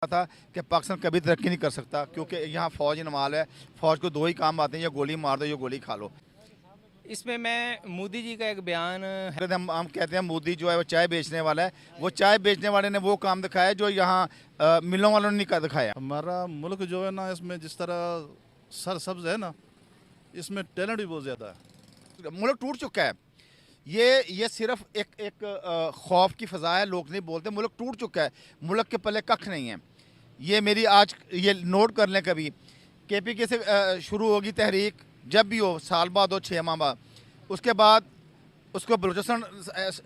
था कि पाकिस्तान कभी तरक्की नहीं कर सकता क्योंकि यहाँ फ़ौज इन्वॉल्व है। फ़ौज को दो ही काम आते हैं, या गोली मार दो या गोली खा लो। इसमें मैं मोदी जी का एक बयान है। हम कहते हैं मोदी जो है वो चाय बेचने वाला है। वो चाय बेचने वाले ने वो काम दिखाया जो यहाँ मिलों वालों ने नहीं दिखाया। हमारा मुल्क जो है ना, इसमें जिस तरह सरसब्ज है ना, इसमें टैलेंट भी बहुत ज़्यादा है। मुल्क टूट चुका है। ये सिर्फ एक खौफ की फ़ज़ा है, लोग नहीं बोलते। मुल्क टूट चुका है, मुल्क के पल्ले कख नहीं है। ये मेरी आज ये नोट कर लें, कभी KPK से शुरू होगी तहरीक, जब भी हो, साल बाद हो, 6 माह बाद, उसके बाद उसको बलूचिस्तान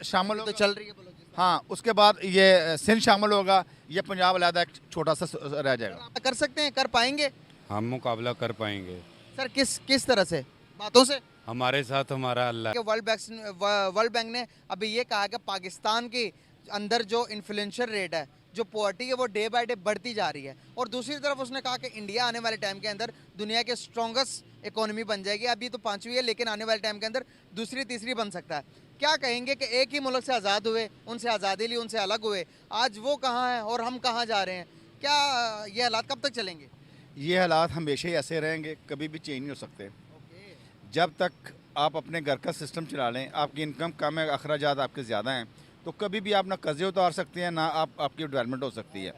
शामिल तो होगा। चल रही है बलूचिस्तान। हाँ, उसके बाद ये सिंध शामिल होगा, ये पंजाब अलहदा एक छोटा सा रह जाएगा। कर सकते हैं, कर पाएंगे हम मुकाबला कर पाएंगे। सर? किस तरह से? बातों से? हमारे साथ हमारा अल्लाह। कि वर्ल्ड बैंक ने अभी ये कहा कि पाकिस्तान के अंदर जो इन्फ्लेशन रेट है, जो पॉवर्टी है, वो डे बाय डे बढ़ती जा रही है। और दूसरी तरफ उसने कहा कि इंडिया आने वाले टाइम के अंदर दुनिया के स्ट्रॉन्गेस्ट इकोनॉमी बन जाएगी। अभी तो 5वीं है, लेकिन आने वाले टाइम के अंदर दूसरी तीसरी बन सकता है। क्या कहेंगे कि एक ही मुल्क से आज़ाद हुए, उनसे आज़ादी ली, उनसे अलग हुए, आज वो कहाँ हैं और हम कहाँ जा रहे हैं? क्या ये हालात कब तक चलेंगे? ये हालात हमेशा ही ऐसे रहेंगे, कभी भी चेंज नहीं हो सकते। जब तक आप अपने घर का सिस्टम चला लें, आपकी इनकम कम है, अखराजात आपके ज़्यादा हैं, तो कभी भी आप ना कर्जे उतार सकते हैं, ना आपकी डेवलपमेंट हो सकती है।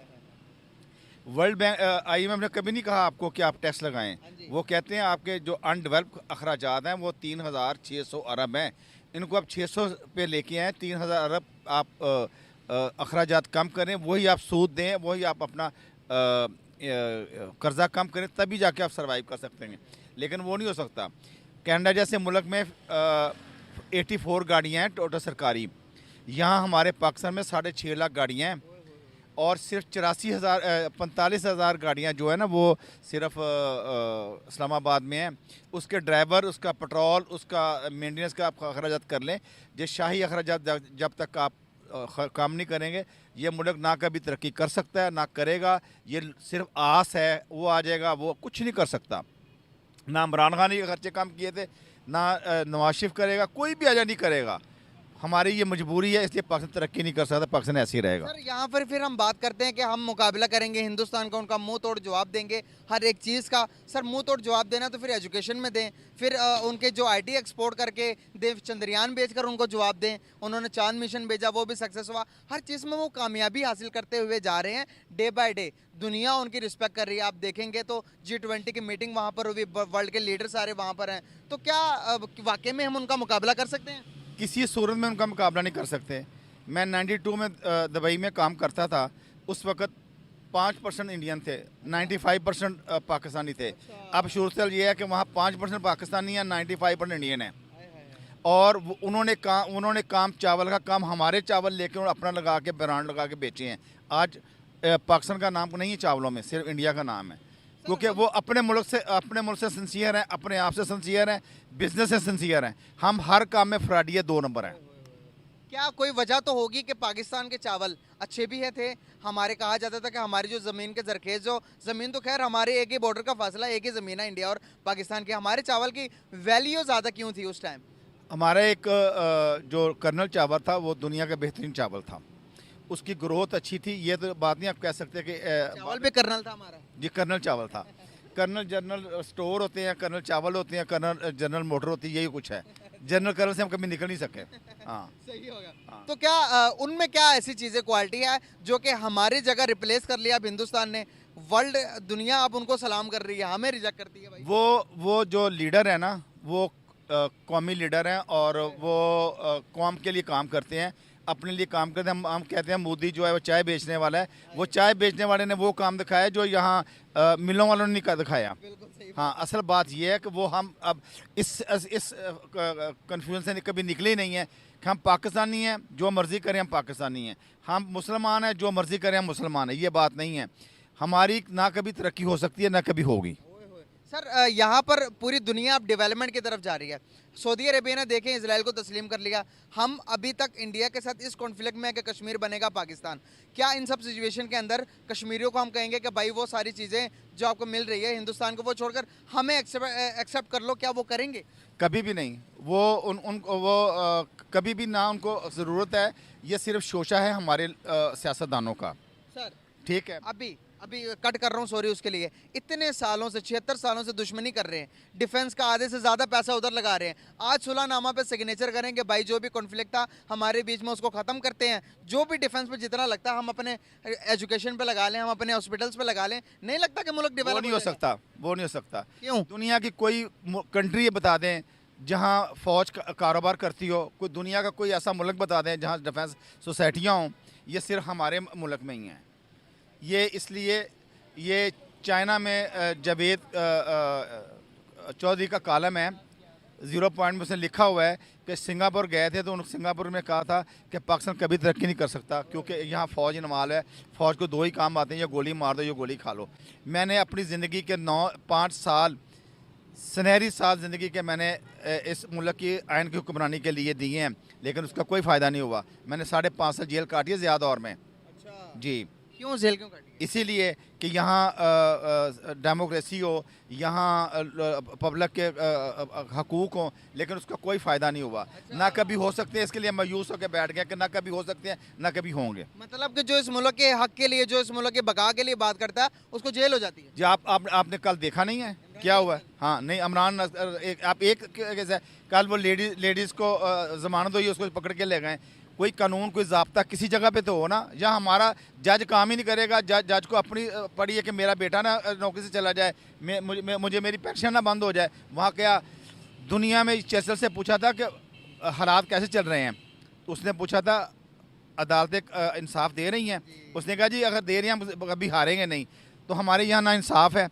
वर्ल्ड बैंक IMF ने कभी नहीं कहा आपको कि आप टैक्स लगाएं। वो कहते हैं आपके जो अनडेवलप अखराजात हैं वो 3600 अरब हैं, इनको आप 600 पे लेके आएँ, 3000 अरब आप अखराजात कम करें, वही आप सूद दें, वही आप अपना कर्जा कम करें, तभी जाके आप सर्वाइव कर सकते हैं। लेकिन वो नहीं हो सकता। कनाडा जैसे मुल्क में 84 गाड़ियाँ हैं टोटल सरकारी। यहाँ हमारे पाकिस्तान में 6.5 लाख गाड़ियाँ हैं, और सिर्फ 45,000 गाड़ियाँ जो है ना, वो सिर्फ इस्लामाबाद में है। उसके ड्राइवर, उसका पेट्रोल, उसका मेंटेनेंस का आप अखराजात कर लें। ये शाही अखराजात जब तक आप काम नहीं करेंगे, ये मुल्क ना कभी तरक्की कर सकता है, ना करेगा। ये सिर्फ आस है, वो आ जाएगा, वो कुछ नहीं कर सकता। ना इमरान खान ने खर्चे कम किए थे, ना नवाज शरीफ करेगा, कोई भी आजा नहीं करेगा। हमारी ये मजबूरी है, इसलिए पाकिस्तान तरक्की नहीं कर सकता, पाकिस्तान ऐसे ही रहेगा। सर, यहाँ पर फिर हम बात करते हैं कि हम मुकाबला करेंगे हिंदुस्तान का, उनका मुंह तोड़ जवाब देंगे हर एक चीज़ का। सर, मुंह तोड़ जवाब देना तो फिर एजुकेशन में दें, फिर उनके जो IT एक्सपोर्ट करके दें, चंद्रयान बेचकर उनको जवाब दें। उन्होंने चांद मिशन भेजा, वो भी सक्सेस हुआ। हर चीज़ में वो कामयाबी हासिल करते हुए जा रहे हैं डे बाय डे। दुनिया उनकी रिस्पेक्ट कर रही है। आप देखेंगे तो G20 की मीटिंग वहाँ पर हुई, वर्ल्ड के लीडर सारे वहाँ पर हैं। तो क्या वाकई में हम उनका मुकाबला कर सकते हैं? किसी सूरत में उनका मुकाबला नहीं कर सकते। मैं 92 में दुबई में काम करता था, उस वक्त 5% इंडियन थे, 95% पाकिस्तानी थे। अब सूरत ये है कि वहाँ 5% पाकिस्तानी है, 95% इंडियन है। और उन्होंने काम चावल का काम हमारे चावल लेके और अपना लगा के, ब्रांड लगा के बेचे हैं। आज पाकिस्तान का नाम नहीं है चावलों में, सिर्फ इंडिया का नाम है, क्योंकि वो अपने मुल्क से सिंसियर हैं, अपने आप से सिंसियर हैं, बिजनेस से सिंसियर हैं। हम हर काम में फ्रॉडी 2 नंबर हैं। क्या कोई वजह तो होगी कि पाकिस्तान के चावल अच्छे भी है थे? हमारे कहा जाता था कि हमारी जो ज़मीन के जरखेज़, जो ज़मीन तो खैर हमारे एक ही बॉर्डर का फासला, एक ही ज़मीन है इंडिया और पाकिस्तान की, हमारे चावल की वैल्यू ज़्यादा क्यों थी उस टाइम? हमारा एक जो कर्नल चावल था, वो दुनिया का बेहतरीन चावल था, उसकी ग्रोथ अच्छी थी। ये तो बात नहीं आप कह सकते कि चावल पे कर्नल था हमारा। जी, कर्नल चावल था। कर्नल जनरल स्टोर होते हैं, कर्नल चावल होते हैं, कर्नल जनरल मोटर होती है, यही कुछ है। जनरल कर्नल से हम कभी निकल नहीं सके। हाँ, सही होगा। तो क्या उनमें क्या ऐसी चीज़ें, क्वालिटी है जो कि हमारी जगह रिप्लेस कर लिया अब हिंदुस्तान ने? वर्ल्ड दुनिया अब उनको सलाम कर रही है, हमें रिजेक्ट करती है भाई। वो जो लीडर है ना, वो कौमी लीडर हैं, और वो कौम के लिए काम करते हैं, अपने लिए काम करते हैं। हम कहते हैं मोदी जो है वो चाय बेचने वाला है। वो चाय बेचने वाले ने वो काम दिखाया जो यहाँ मिलों वालों ने नहीं दिखाया। हाँ, असल बात यह है कि वो हम अब इस कन्फ्यूजन से कभी निकले ही नहीं है कि हम पाकिस्तानी हैं, जो मर्ज़ी करें हम पाकिस्तानी हैं, हम मुसलमान हैं, जो मर्ज़ी करें हम मुसलमान हैं। ये बात नहीं है। हमारी ना कभी तरक्की हो सकती है, ना कभी होगी। सर, यहाँ पर पूरी दुनिया अब डेवलपमेंट की तरफ जा रही है। सऊदी अरेबिया ने देखें इसराइल को तस्लीम कर लिया। हम अभी तक इंडिया के साथ इस कॉन्फ्लिक्ट में है कि कश्मीर बनेगा पाकिस्तान। क्या इन सब सिचुएशन के अंदर कश्मीरियों को हम कहेंगे कि भाई वो सारी चीज़ें जो आपको मिल रही है हिंदुस्तान को, वो छोड़कर हमें एक्सेप्ट कर लो? क्या वो करेंगे? कभी भी नहीं। वो कभी भी ना उनको ज़रूरत है। ये सिर्फ शोशा है हमारे सियासतदानों का। सर, ठीक है। अभी अभी कट कर रहा हूँ, सॉरी उसके लिए। इतने सालों से 76 सालों से दुश्मनी कर रहे हैं, डिफेंस का आधे से ज़्यादा पैसा उधर लगा रहे हैं। आज सुलहनामा पे सिग्नेचर करेंगे, भाई जो भी कॉन्फ्लिक्ट था हमारे बीच में उसको ख़त्म करते हैं। जो भी डिफेंस पे जितना लगता है हम अपने एजुकेशन पे लगा लें, हम अपने हॉस्पिटल्स पे लगा लें। नहीं लगता कि मुल्क वो डेवलप नहीं हो सकता, वो नहीं हो सकता। क्यों? दुनिया की कोई कंट्री ये बता दें जहाँ फौज का कारोबार करती हो, कोई दुनिया का कोई ऐसा मुल्क बता दें जहाँ डिफेंस सोसाइटियाँ हों। ये सिर्फ हमारे मुल्क में ही हैं। ये इसलिए ये चाइना में जावेद चौधरी का कॉलम है, 0 पॉइंट में उसने लिखा हुआ है कि सिंगापुर गए थे तो उन सिंगापुर में कहा था कि पाकिस्तान कभी तरक्की नहीं कर सकता क्योंकि यहाँ फ़ौज इन्वॉल्व है। फ़ौज को 2 ही काम आते हैं, या गोली मार दो या गोली खा लो। मैंने अपनी ज़िंदगी के 5 साल सुनहरी साल ज़िंदगी के मैंने इस मुल्क की आइन की हुक्मरानी के लिए दिए हैं, लेकिन उसका कोई फ़ायदा नहीं हुआ। मैंने 5.5 साल जेल काटी है ज़्यादा दौर में। अच्छा, जी, क्यों जेल क्यों काटी? इसीलिए कि यहाँ डेमोक्रेसी हो, यहाँ पब्लिक के हकूक़ हों, लेकिन उसका कोई फ़ायदा नहीं हुआ। ना कभी हो सकते हैं, इसके लिए मायूस होकर बैठ गया कि ना कभी हो सकते हैं ना कभी होंगे। मतलब कि जो इस मुल्क के हक के लिए, जो इस मुल्क के बका के लिए बात करता है उसको जेल हो जाती है। जी, आपने कल देखा नहीं है क्या हुआ है? हाँ, नहीं, इमरान आप एक कल वो लेडीज़ को ज़मानत हुई, उसको पकड़ के ले गए। कोई कानून, कोई ज़ाब्ता किसी जगह पे तो हो ना। जहाँ हमारा जज काम ही नहीं करेगा, जज को अपनी पड़ी है कि मेरा बेटा ना नौकरी से चला जाए, मुझे मेरी पेंशन ना बंद हो जाए। वहाँ क्या दुनिया में चैसर से पूछा था कि हालात कैसे चल रहे हैं, उसने पूछा था अदालतें इंसाफ दे रही हैं? उसने कहा जी अगर दे रही हैं कभी हारेंगे नहीं। तो हमारे यहाँ ना इंसाफ है।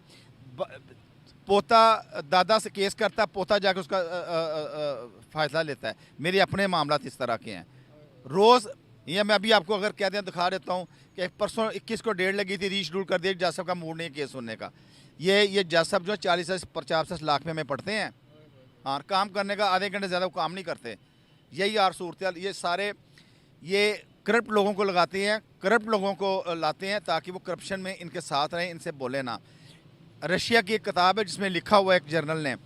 पोता दादा से केस करता है, पोता जाके उसका फ़ायदा लेता है। मेरे अपने मामला इस तरह के हैं। रोज़ ये मैं अभी आपको अगर कहते हैं दिखा देता हूँ कि परसों 21 को डेढ़ लगी थी, रीशेड्यूल कर दिया। जज साहब का मूड नहीं है केस सुनने का। ये जज साहब जो 40 से 50 लाख में हमें पढ़ते हैं। हाँ, काम करने का आधे घंटे ज़्यादा वो काम नहीं करते। यही यार सूरत। ये सारे ये करप्ट लोगों को लगाते हैं, करप्ट लोगों को लाते हैं ताकि वो करप्शन में इनके साथ रहें, इनसे बोले ना। रशिया की एक किताब है जिसमें लिखा हुआ है एक जर्नल ने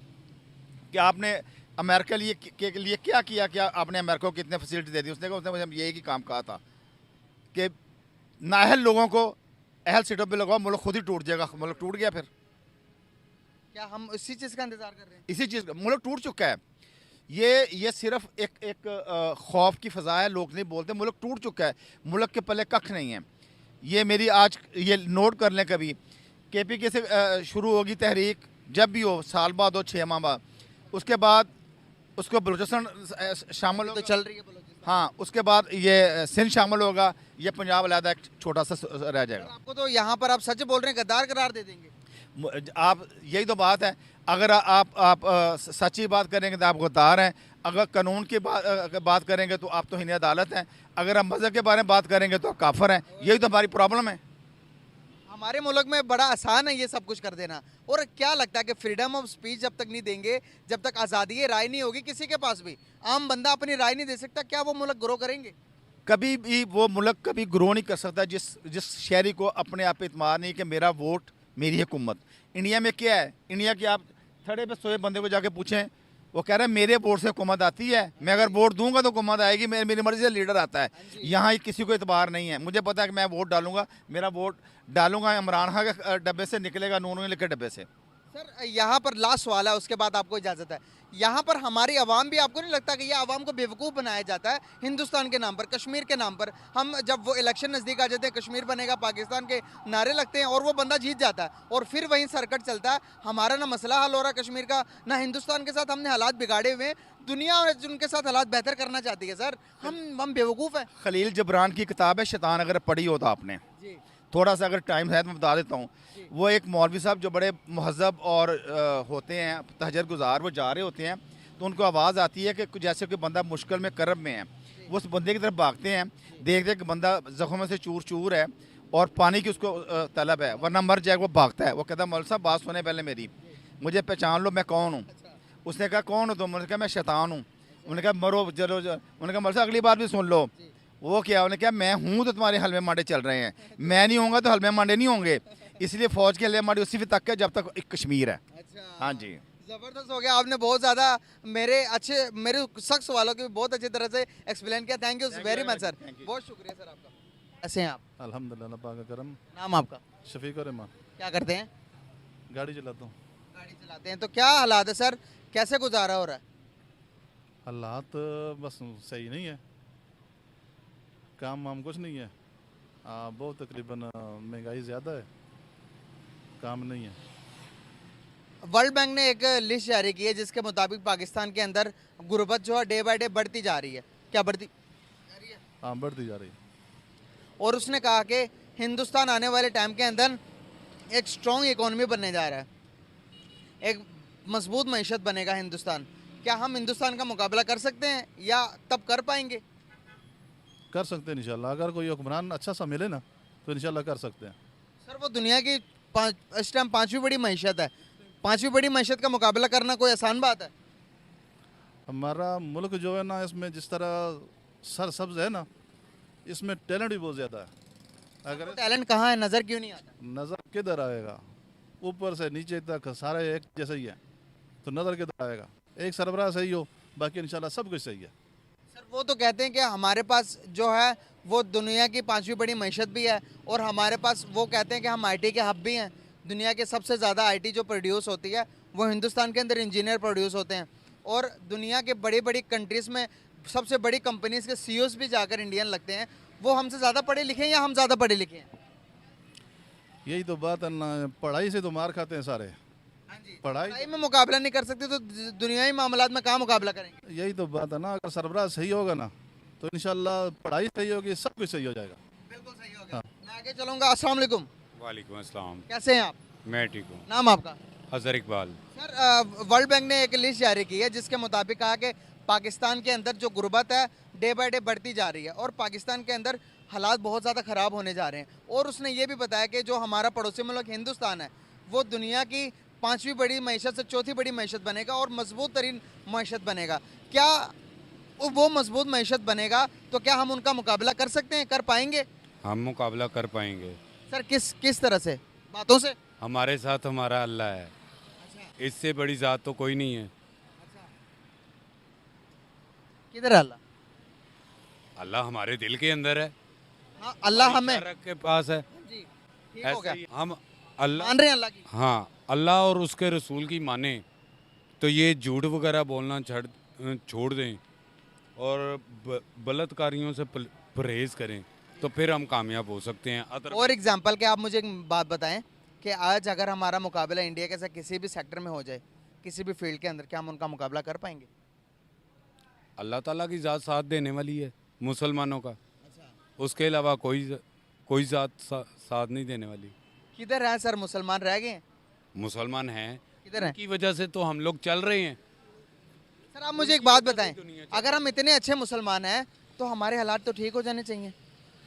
कि आपने अमेरिका के लिए क्या किया, क्या आपने अमेरिका को कितने फैसिलिटी दे दी। उसने कहा उसने मुझे यही काम कहा था कि नाअहल लोगों को अहल सीटों पे लगाओ, मुल्क खुद ही टूट जाएगा। मुल्क टूट गया। फिर क्या हम इसी चीज़ का इंतजार कर रहे हैं? इसी चीज़ का मुल्क टूट चुका है। ये सिर्फ एक खौफ की फ़ज़ा है, लोग नहीं बोलते। मुल्क टूट चुका है, मुल्क के पल्ले कख नहीं है। ये मेरी आज ये नोट कर लें, कभी KPK से शुरू होगी तहरीक, जब भी हो, साल बाद हो, 6 माह बाद, उसके बाद उसको बलूचिस्तान शामिल तो होगा। चल रही है बलूचिस्तान। हाँ, उसके बाद ये सिंध शामिल होगा, ये पंजाब अलहदा एक छोटा सा रह जाएगा। आपको तो यहाँ पर आप सच बोल रहे हैं, गद्दार करार दे देंगे। आप यही तो बात है। अगर आप सच्ची बात करेंगे तो आप गद्दार हैं। अगर कानून की बात करेंगे तो आप तो हिने अदालत हैं। अगर आप मज़हब के बारे में बात करेंगे तो आप काफिर हैं। यही तो हमारी प्रॉब्लम है। हमारे मुल्क में बड़ा आसान है ये सब कुछ कर देना। और क्या लगता है कि फ्रीडम ऑफ स्पीच जब तक नहीं देंगे, जब तक आज़ादी राय नहीं होगी किसी के पास भी, आम बंदा अपनी राय नहीं दे सकता, क्या वो मुल्क ग्रो करेंगे? कभी भी वो मुल्क कभी ग्रो नहीं कर सकता जिस शहरी को अपने आप पे इत्मीनान नहीं कि मेरा वोट मेरी हुकूमत। इंडिया में क्या है? इंडिया के आप थड़े पे सोए बंदे को जाके पूछें, वो कह रहे हैं मेरे वोट से हुकूमत आती है, मैं अगर वोट दूंगा तो हुकूमत आएगी, मेरी मर्जी से लीडर आता है। यहाँ किसी को एतबार नहीं है। मुझे पता है कि मैं वोट डालूंगा, मेरा वोट डालूंगा इमरान खान के डब्बे से, निकलेगा नून लिखे डब्बे से। सर यहाँ पर लास्ट सवाल है, उसके बाद आपको इजाज़त है। यहाँ पर हमारी आवाम भी, आपको नहीं लगता कि ये आवाम को बेवकूफ़ बनाया जाता है हिंदुस्तान के नाम पर, कश्मीर के नाम पर? हम जब वो इलेक्शन नज़दीक आ जाते हैं, कश्मीर बनेगा पाकिस्तान के नारे लगते हैं और वो बंदा जीत जाता है और फिर वहीं सरकट चलता है। हमारा ना मसला हल हो रहा कश्मीर का, ना हिंदुस्तान के साथ हमने हालात बिगाड़े हुए हैं। दुनिया और उनके साथ हालात बेहतर करना चाहती है। सर हम बेवकूफ़ हैं। खलील जबरान की किताब है शैतान, अगर पढ़ी हो तो आपने, जी थोड़ा सा अगर टाइम है तो मैं बता देता हूँ। वो एक मौलवी साहब जो बड़े महज़ब और होते हैं, तहज्जुद गुजार, वो जा रहे होते हैं तो उनको आवाज़ आती है कि जैसे कोई बंदा मुश्किल में, करब में है। वो उस बंदे की तरफ भागते हैं, देखते हैं कि बंदा ज़ख्म से चूर चूर है और पानी की उसको तलब है, वरना मर जाए। वो भागता है, वो कहता है मौलवी साहब बात सुने पहले मेरी, मुझे पहचान लो, मैं कौन हूँ। उसने कहा कौन हो तुम? उन्होंने कहा मैं शैतान हूँ। उन्होंने कहा मरो जरो। उन्होंने कहा मौलवी साहब अगली बात भी सुन लो। वो क्या? उन्होंने कहा मैं हूँ तो तुम्हारे हलवे मांडे चल रहे हैं, मैं नहीं होऊंगा तो हलवे मांडे नहीं होंगे। इसलिए फ़ौज के हलवे मांडे उसी तक है जब तक कश्मीर है। हाँ जी, ज़बरदस्त हो गया। आपने बहुत ज़्यादा मेरे सख्त सवालों के भी बहुत अच्छी तरह से एक्सप्लेन किया। Thank you very much sir, बहुत शुक्रिया सर आपका। कैसे हैं आप? अल्हम्दुलिल्लाह पाक का करम। नाम आपका? शफीक और रहमान। क्या करते हैं? गाड़ी चलाता हूँ। गाड़ी चलाते हैं। तो क्या हालात है सर, कैसे गुजारा हो रहा है? हालात बस सही नहीं है, काम वाम कुछ नहीं है। बहुत तकरीबन महंगाई ज़्यादा है, काम नहीं है। वर्ल्ड बैंक ने एक लिस्ट जारी की है जिसके मुताबिक पाकिस्तान के अंदर गुर्बत जो है डे बाय डे बढ़ती जा रही है। क्या बढ़ती जा रही है? हाँ, बढ़ती जा रही है। और उसने कहा कि हिंदुस्तान आने वाले टाइम के अंदर एक स्ट्रॉन्ग इकोनॉमी बनने जा रहा है, एक मजबूत मईशत बनेगा हिंदुस्तान। क्या हम हिंदुस्तान का मुकाबला कर सकते हैं या तब कर पाएंगे? कर सकते हैं इंशाल्लाह, अगर कोई हुक्मरान अच्छा सा मिले ना तो इंशाल्लाह कर सकते हैं। सर वो दुनिया की इस टाइम पांचवी बड़ी मईशत है, पांचवी बड़ी मईशत का मुकाबला करना कोई आसान बात है? हमारा मुल्क जो है ना, इसमें जिस तरह सरसब्ज है ना, इसमें टैलेंट भी बहुत ज़्यादा है। अगर टैलेंट कहाँ है, नज़र क्यों नहीं आता? नज़र किधर आएगा, ऊपर से नीचे तक सारे एक जैसे ही है, तो नज़र किधर आएगा? एक सरबराह सही हो, बाकी इंशाल्लाह सब कुछ सही है। सर वो तो कहते हैं कि हमारे पास जो है वो दुनिया की पांचवी बड़ी मईशत भी है, और हमारे पास वो कहते हैं कि हम आईटी के हब भी हैं। दुनिया के सबसे ज़्यादा आईटी जो प्रोड्यूस होती है वो हिंदुस्तान के अंदर इंजीनियर प्रोड्यूस होते हैं, और दुनिया के बड़ी बड़ी कंट्रीज़ में सबसे बड़ी कंपनीज के सीईओज भी जाकर इंडियन लगते हैं। वो हमसे ज़्यादा पढ़े लिखे हैं या हम ज़्यादा पढ़े लिखे हैं? यही तो बात है ना, पढ़ाई से तो मार खाते हैं सारे। पढ़ाई पढ़ाई में मुकाबला नहीं कर सकते तो दुनियाई मामलात में कहाँ मुकाबला करेंगे? यही तो बात है ना, अगर सरबराह सही होगा ना तो इंशाल्लाह पढ़ाई सही होगी, सब कुछ सही हो जाएगा। बिल्कुल सही हो गया। मैं आगे चलूँगा। अस्सलाम वालेकुम, वालेकुम अस्सलाम। कैसे हैं आप? मैं ठीक हूँ। नाम आपका? Azhar Iqbal. Sir world bank ने एक लिस्ट जारी की है जिसके मुताबिक कहा कि पाकिस्तान के अंदर जो गुर्बत है डे बाय डे बढ़ती जा रही है, और पाकिस्तान के अंदर हालात बहुत ज़्यादा ख़राब होने जा रहे हैं। और उसने ये भी बताया कि जो हमारा पड़ोसी मुल्क हिंदुस्तान है वो दुनिया की पांचवी बड़ी मईशत से चौथी बड़ी मईशत बनेगा और मजबूत तरीन मईशत बनेगा। क्या वो मजबूत मईशत बनेगा तो क्या हम उनका मुकाबला कर सकते हैं, कर पाएंगे? हम मुकाबला कर पाएंगे। सर किस तरह से? बातों से? हमारे साथ हमारा अल्लाह है, इससे बड़ी ज़ात तो कोई नहीं है। किधर है अल्लाह? अल्लाह हमारे दिल के अंदर है, हाँ अल्लाह हमें इशारा के पास है। जी ठीक हो ऐसे गया, ही हम अल्लाह, मान रहे हैं अल्लाह की। हाँ अल्लाह और उसके रसूल की माने तो ये झूठ वगैरह बोलना छोड़ दें और बलात्कारियों से परहेज़ करें तो फिर हम कामयाब हो सकते हैं। और एग्जाम्पल के आप मुझे एक बात बताएं कि आज अगर हमारा मुकाबला इंडिया के साथ किसी भी सेक्टर में हो जाए, किसी भी फील्ड के अंदर, क्या हम उनका मुकाबला कर पाएंगे? अल्लाह ताला की ज़ात साथ देने वाली है मुसलमानों का, उसके अलावा कोई ज़ात साथ नहीं देने वाली। किधर है सर, मुसलमान रह गए हैं? मुसलमान हैं, किधर हैं? की वजह से तो हम लोग चल रहे हैं। सर आप मुझे एक बात बताएं, अगर हम इतने अच्छे मुसलमान हैं तो हमारे हालात तो ठीक हो जाने चाहिए।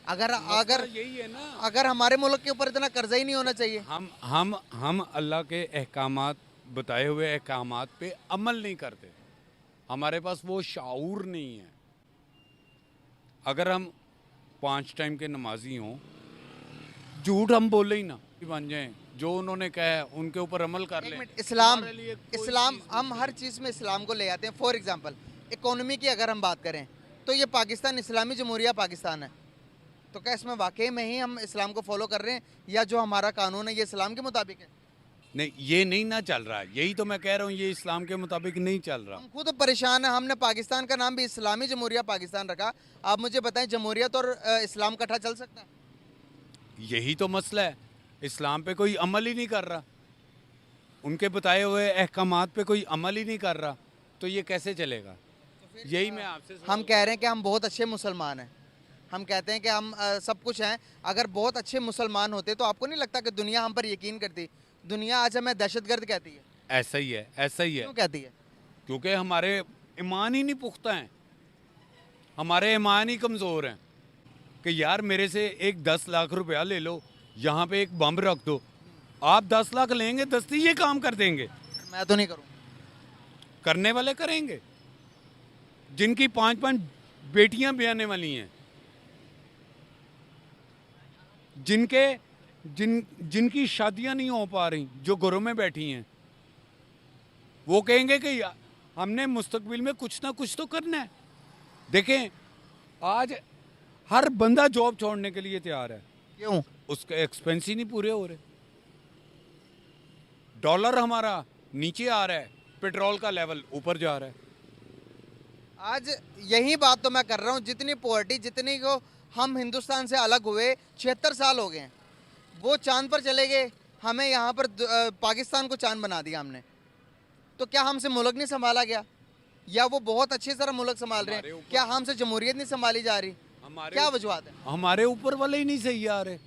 अगर अगर यही है ना, अगर हमारे मुल्क के ऊपर इतना कर्जा ही नहीं होना चाहिए। हम अल्लाह के अहकामात, बताए हुए अहकामात पे अमल नहीं करते, हमारे पास वो शाऊर नहीं है। अगर हम 5 टाइम के नमाजी हों, झूठ हम बोले ही ना बन जाएं, जो उन्होंने कहा है उनके ऊपर अमल कर एक लें। मिनट, इस्लाम हमारे लिए कोई इस्लाम चीज़ हम हर चीज़ में इस्लाम को ले आते हैं। फॉर एग्जांपल इकोनॉमी की अगर हम बात करें तो ये पाकिस्तान इस्लामी जमहूरिया पाकिस्तान है, तो क्या इसमें वाकई में ही हम इस्लाम को फॉलो कर रहे हैं या जो हमारा कानून है ये इस्लाम के मुताबिक है? नहीं, ये नहीं ना चल रहा है, यही तो मैं कह रहा हूँ, ये इस्लाम के मुताबिक नहीं चल रहा। हम खुद परेशान हैं। हमने पाकिस्तान का नाम भी इस्लामी जमहूरिया पाकिस्तान रखा। आप मुझे बताएं, जमहूरियत और इस्लाम इकट्ठा चल सकता है? यही तो मसला है, इस्लाम पे कोई अमल ही नहीं कर रहा, उनके बताए हुए अहकामात पे कोई अमल ही नहीं कर रहा, तो ये कैसे चलेगा? यही मैं आपसे हम कह रहे हैं कि हम बहुत अच्छे मुसलमान हैं, हम कहते हैं कि हम सब कुछ हैं। अगर बहुत अच्छे मुसलमान होते तो आपको नहीं लगता कि दुनिया हम पर यकीन करती? दुनिया आज हमें दहशतगर्द कहती है। ऐसा ही है, ऐसा ही है, क्यों कहती है? क्योंकि हमारे ईमान ही नहीं पुख्ता हैं, हमारे ईमान ही कमज़ोर हैं कि यार मेरे से एक 10 लाख रुपया ले लो, यहाँ पे एक बम रख दो, आप 10 लाख लेंगे, दस्ती ये काम कर देंगे। मैं तो नहीं करूँ। करने वाले करेंगे, जिनकी 5-5 बेटियां ब्याने वाली हैं, जिनकी शादियां नहीं हो पा रही, जो घरों में बैठी हैं, वो कहेंगे कि हमने मुस्तकबिल में कुछ ना कुछ तो करना है। देखें आज हर बंदा जॉब छोड़ने के लिए तैयार है, क्यों? उसके एक्सपेंस ही नहीं पूरे हो रहे। डॉलर हमारा नीचे आ रहा है, पेट्रोल का लेवल ऊपर जा रहा है। आज यही बात तो मैं कर रहा हूँ, जितनी पॉवर्टी, जितनी को हम हिंदुस्तान से अलग हुए 76 साल हो गए हैं, वो चांद पर चले गए, हमें यहाँ पर पाकिस्तान को चांद बना दिया हमने। तो क्या हमसे मुल्क नहीं संभाला गया, या वो बहुत अच्छी तरह मुल्क संभाल रहे हैं? क्या हमसे जमहूरियत नहीं संभाली जा रही? हमारे क्या वजूहत है? हमारे ऊपर वाले ही नहीं सही आ रहे।